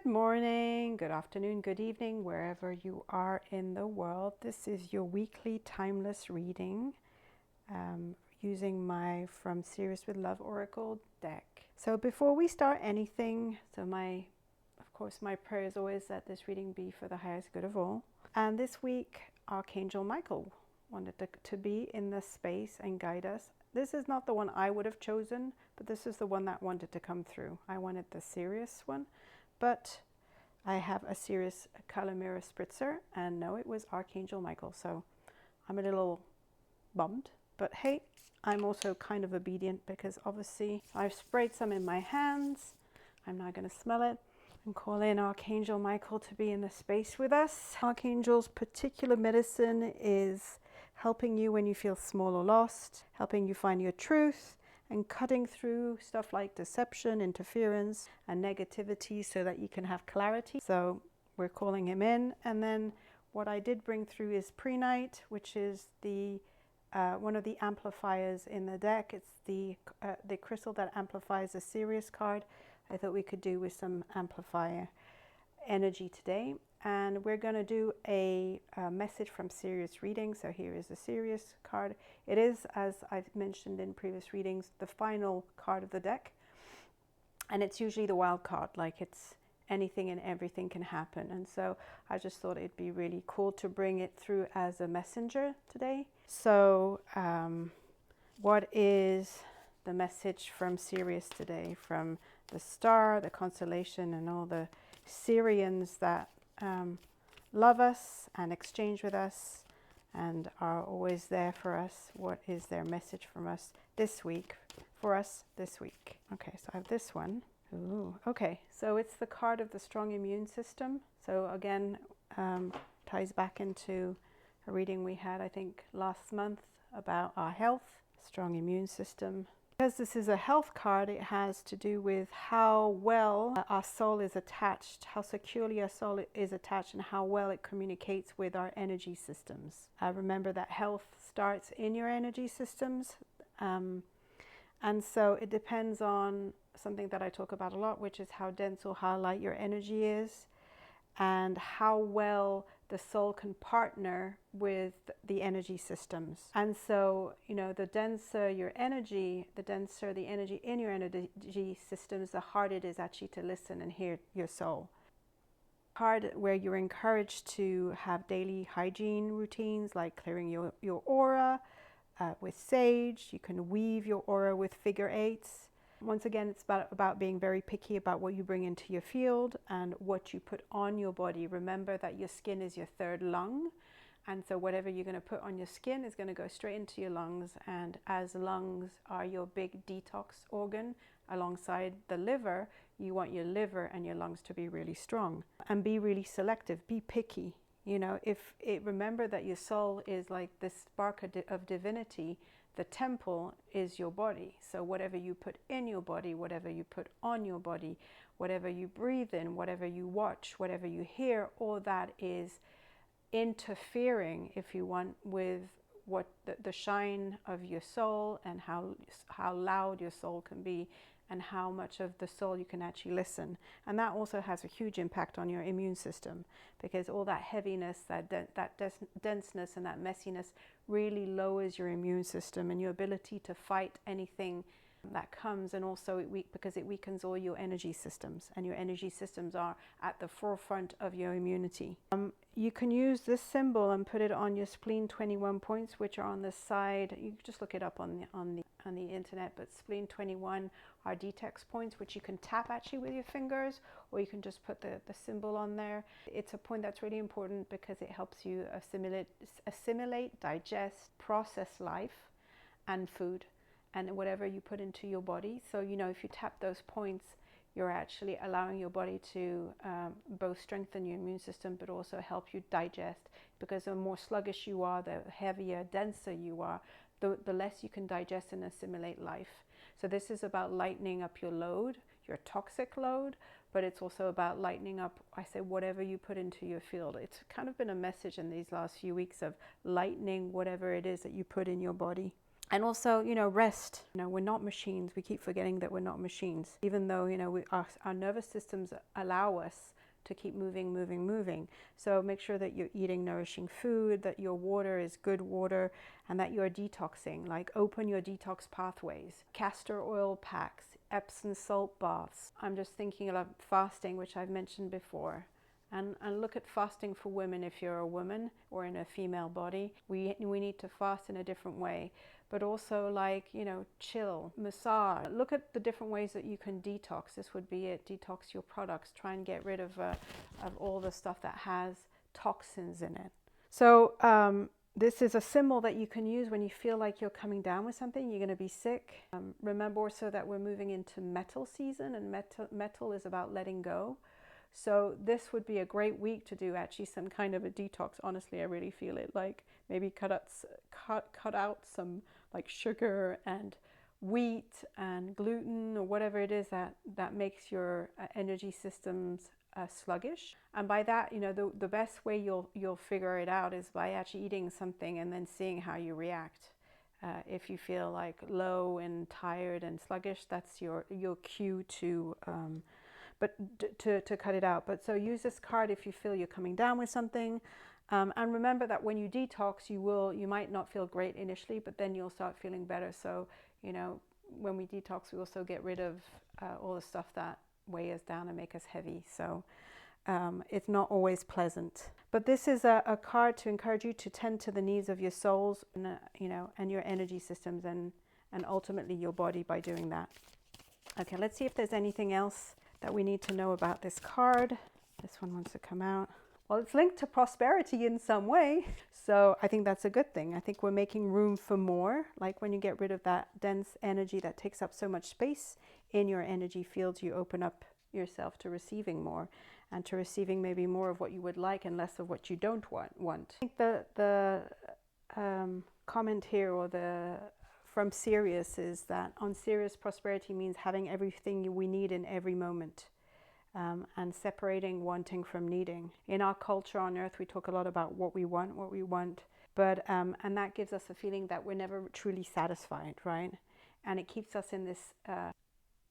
Good morning, good afternoon, good evening, wherever you are in the world. This is your weekly timeless reading using my From Sirius with Love Oracle deck. So before we start anything, of course, my prayer is always that this reading be for the highest good of all. And this week, Archangel Michael wanted to be in this space and guide us. This is not the one I would have chosen, but this is the one that wanted to come through. I wanted the Sirius one. But I have a Sirius color mirror spritzer, and no, it was Archangel Michael, so I'm a little bummed. But hey, I'm also kind of obedient because obviously I've sprayed some in my hands. I'm not going to smell it. I'm calling Archangel Michael to be in the space with us. Archangel's particular medicine is helping you when you feel small or lost, helping you find your truth, and cutting through stuff like deception, interference, and negativity so that you can have clarity. So we're calling him in. And then what I did bring through is Prehnite, which is the one of the amplifiers in the deck. It's the crystal that amplifies the Sirius card. I thought we could do with some amplifier energy today. And we're going to do a message from Sirius reading. So here is the Sirius card. It is, as I've mentioned in previous readings, the final card of the deck. And it's usually the wild card, like it's anything and everything can happen. And so I just thought it'd be really cool to bring it through as a messenger today. So what is the message from Sirius today? From the star, the constellation, and all the Sirians that love us and exchange with us and are always there for us. What is their message from us this week, for us this week? Okay, so I have this one. Ooh, okay, so it's the card of the strong immune system. So again, ties back into a reading we had, I think, last month about our health, strong immune system. Because this is a health card, it has to do with how well our soul is attached, how securely our soul is attached, and how well it communicates with our energy systems. Remember that health starts in your energy systems. And so it depends on something that I talk about a lot, which is how dense or how light your energy is, and how well the soul can partner with the energy systems. And so, you know, the denser your energy, the denser the energy in your energy systems, the harder it is actually to listen and hear your soul. Card where you're encouraged to have daily hygiene routines, like clearing your aura with sage. You can weave your aura with figure eights. Once again, it's about being very picky about what you bring into your field and what you put on your body. Remember that your skin is your third lung. And so whatever you're going to put on your skin is going to go straight into your lungs. And as lungs are your big detox organ alongside the liver, you want your liver and your lungs to be really strong. And be really selective, be picky. You know, remember that your soul is like this spark of divinity. The temple is your body. So whatever you put in your body, whatever you put on your body, whatever you breathe in, whatever you watch, whatever you hear, all that is interfering, if you want, with what the shine of your soul and how loud your soul can be and how much of the soul you can actually listen. And that also has a huge impact on your immune system, because all that heaviness, that denseness and that messiness really lowers your immune system and your ability to fight anything that comes. And also because it weakens all your energy systems, and your energy systems are at the forefront of your immunity. You can use this symbol and put it on your spleen 21 points, which are on the side. You can just look it up on the internet, but spleen 21 are detox points, which you can tap actually with your fingers, or you can just put the symbol on there. It's a point that's really important because it helps you assimilate, digest, process life and food and whatever you put into your body. So, you know, if you tap those points, you're actually allowing your body to both strengthen your immune system, but also help you digest. Because the more sluggish you are, the heavier, denser you are, the less you can digest and assimilate life. So this is about lightening up your load, your toxic load, but it's also about lightening up, I say, whatever you put into your field. It's kind of been a message in these last few weeks of lightening whatever it is that you put in your body. And also, rest. We're not machines. We keep forgetting that we're not machines, even though, our nervous systems allow us to keep moving, moving, moving. So make sure that you're eating nourishing food, that your water is good water, and that you're detoxing. Like, open your detox pathways. Castor oil packs, Epsom salt baths. I'm just thinking about fasting, which I've mentioned before. And look at fasting for women. If you're a woman or in a female body, we need to fast in a different way. But also, like, chill, massage. Look at the different ways that you can detox. This would be it. Detox your products. Try and get rid of all the stuff that has toxins in it. So this is a symbol that you can use when you feel like you're coming down with something, you're going to be sick. Remember also that we're moving into metal season, and metal is about letting go. So this would be a great week to do actually some kind of a detox. Honestly, I really feel it. Like, maybe cut out some like sugar and wheat and gluten or whatever it is that makes your energy systems sluggish. And by that, the best way you'll figure it out is by actually eating something and then seeing how you react. If you feel like low and tired and sluggish, that's your cue to cut it out. But so use this card if you feel you're coming down with something. And remember that when you detox, you might not feel great initially, but then you'll start feeling better. So, when we detox, we also get rid of all the stuff that weigh us down and make us heavy. So it's not always pleasant. But this is a card to encourage you to tend to the needs of your souls, and, and your energy systems, and ultimately your body by doing that. Okay, let's see if there's anything else that we need to know about this card. This one wants to come out. Well, it's linked to prosperity in some way. So I think that's a good thing. I think we're making room for more. Like, when you get rid of that dense energy that takes up so much space in your energy fields, you open up yourself to receiving more, and to receiving maybe more of what you would like and less of what you don't want. I think the comment here, or from Sirius, is that on Sirius, prosperity means having everything we need in every moment. And separating wanting from needing. In our culture on earth, we talk a lot about what we want, but and that gives us a feeling that we're never truly satisfied, right? And it keeps us in this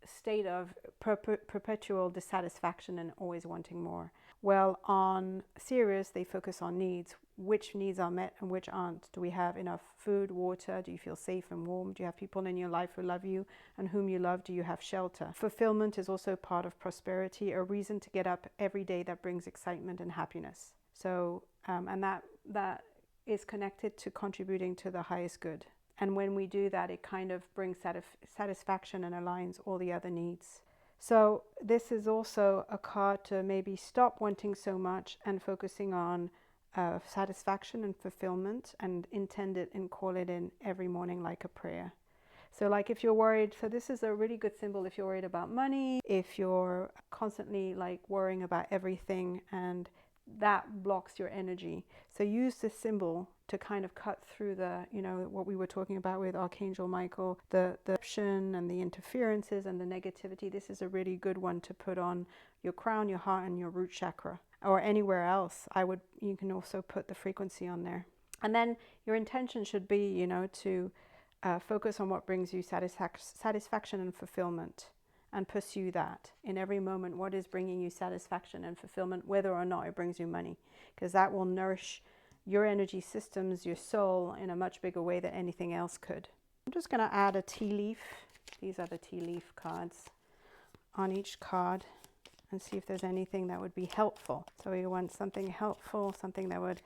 state of perpetual dissatisfaction and always wanting more. Well, on Sirius, they focus on needs. Which needs are met and which aren't? Do we have enough food, water? Do you feel safe and warm? Do you have people in your life who love you and whom you love? Do you have shelter? Fulfillment is also part of prosperity, a reason to get up every day that brings excitement and happiness. So, and that is connected to contributing to the highest good. And when we do that, it kind of brings satisfaction and aligns all the other needs. So this is also a card to maybe stop wanting so much and focusing on satisfaction and fulfillment, and intend it and call it in every morning like a prayer. So like, if you're worried, so this is a really good symbol if you're worried about money, if you're constantly like worrying about everything and that blocks your energy. So use this symbol to kind of cut through the, what we were talking about with Archangel Michael, the option and the interferences and the negativity. This is a really good one to put on your crown, your heart, and your root chakra, or anywhere else. You can also put the frequency on there. And then your intention should be, to focus on what brings you satisfaction and fulfillment, and pursue that in every moment. What is bringing you satisfaction and fulfillment, whether or not it brings you money, because that will nourish your energy systems, your soul, in a much bigger way than anything else could. I'm just going to add a tea leaf. These are the tea leaf cards on each card, and see if there's anything that would be helpful. So we want something helpful, something that would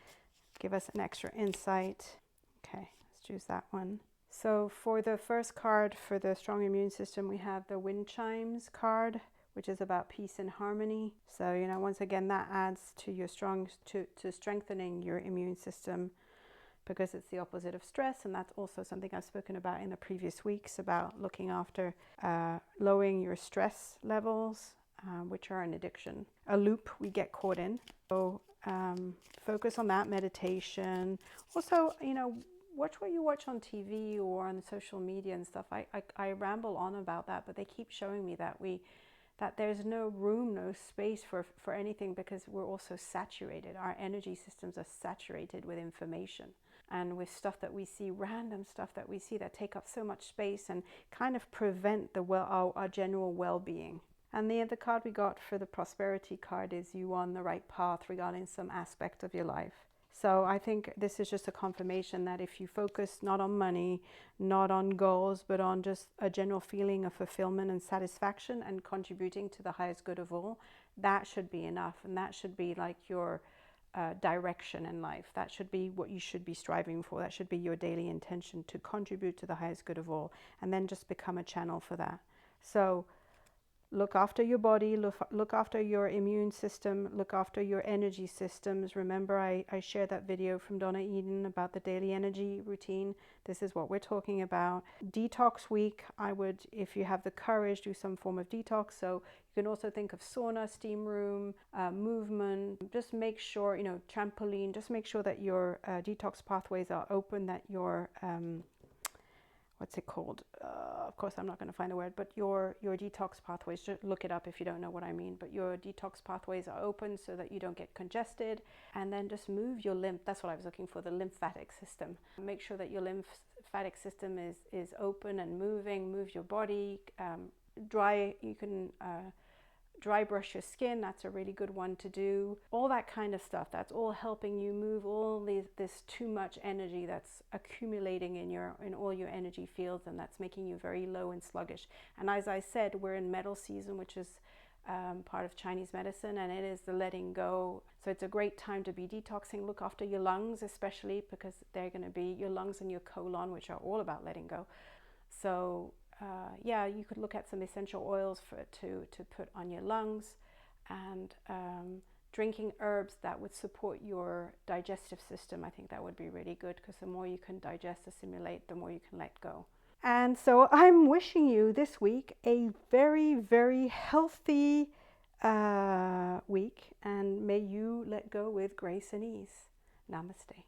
give us an extra insight. Okay, let's choose that one. So for the first card, for the strong immune system, we have the wind chimes card, which is about peace and harmony. So, once again, that adds to your to strengthening your immune system, because it's the opposite of stress. And that's also something I've spoken about in the previous weeks, about looking after lowering your stress levels, which are an addiction, a loop we get caught in. So focus on that, meditation. Also, watch what you watch on TV or on social media and stuff. I ramble on about that, but they keep showing me that there's no room, no space for anything, because we're also saturated. Our energy systems are saturated with information. and with stuff that we see, random stuff that we see that take up so much space and kind of prevent our general well-being. And the other card we got for the prosperity card is you on the right path regarding some aspect of your life. So I think this is just a confirmation that if you focus not on money, not on goals, but on just a general feeling of fulfillment and satisfaction and contributing to the highest good of all, that should be enough. And that should be like your direction in life. That should be what you should be striving for. That should be your daily intention, to contribute to the highest good of all, and then just become a channel for that. So look after your body, look after your immune system, look after your energy systems. Remember, I shared that video from Donna Eden about the daily energy routine. This is what we're talking about. Detox week, I would, if you have the courage, do some form of detox. So you can also think of sauna, steam room, movement. Just make sure, trampoline, just make sure that your detox pathways are open, that your what's it called? Of course, I'm not going to find the word, but your detox pathways, just look it up if you don't know what I mean, but your detox pathways are open so that you don't get congested. And then just move your lymph, that's what I was looking for, the lymphatic system. Make sure that your lymphatic system is open and moving. Move your body, you can dry brush your skin, that's a really good one to do. All that kind of stuff, that's all helping you move all this too much energy that's accumulating in all your energy fields, and that's making you very low and sluggish. And as I said, we're in metal season, which is part of Chinese medicine, and it is the letting go. So it's a great time to be detoxing. Look after your lungs, especially, because they're going to be your lungs and your colon, which are all about letting go. So yeah, you could look at some essential oils to put on your lungs, and drinking herbs that would support your digestive system. I think that would be really good, because the more you can digest, assimilate, the more you can let go. And so I'm wishing you this week a very, very healthy week, and may you let go with grace and ease. Namaste.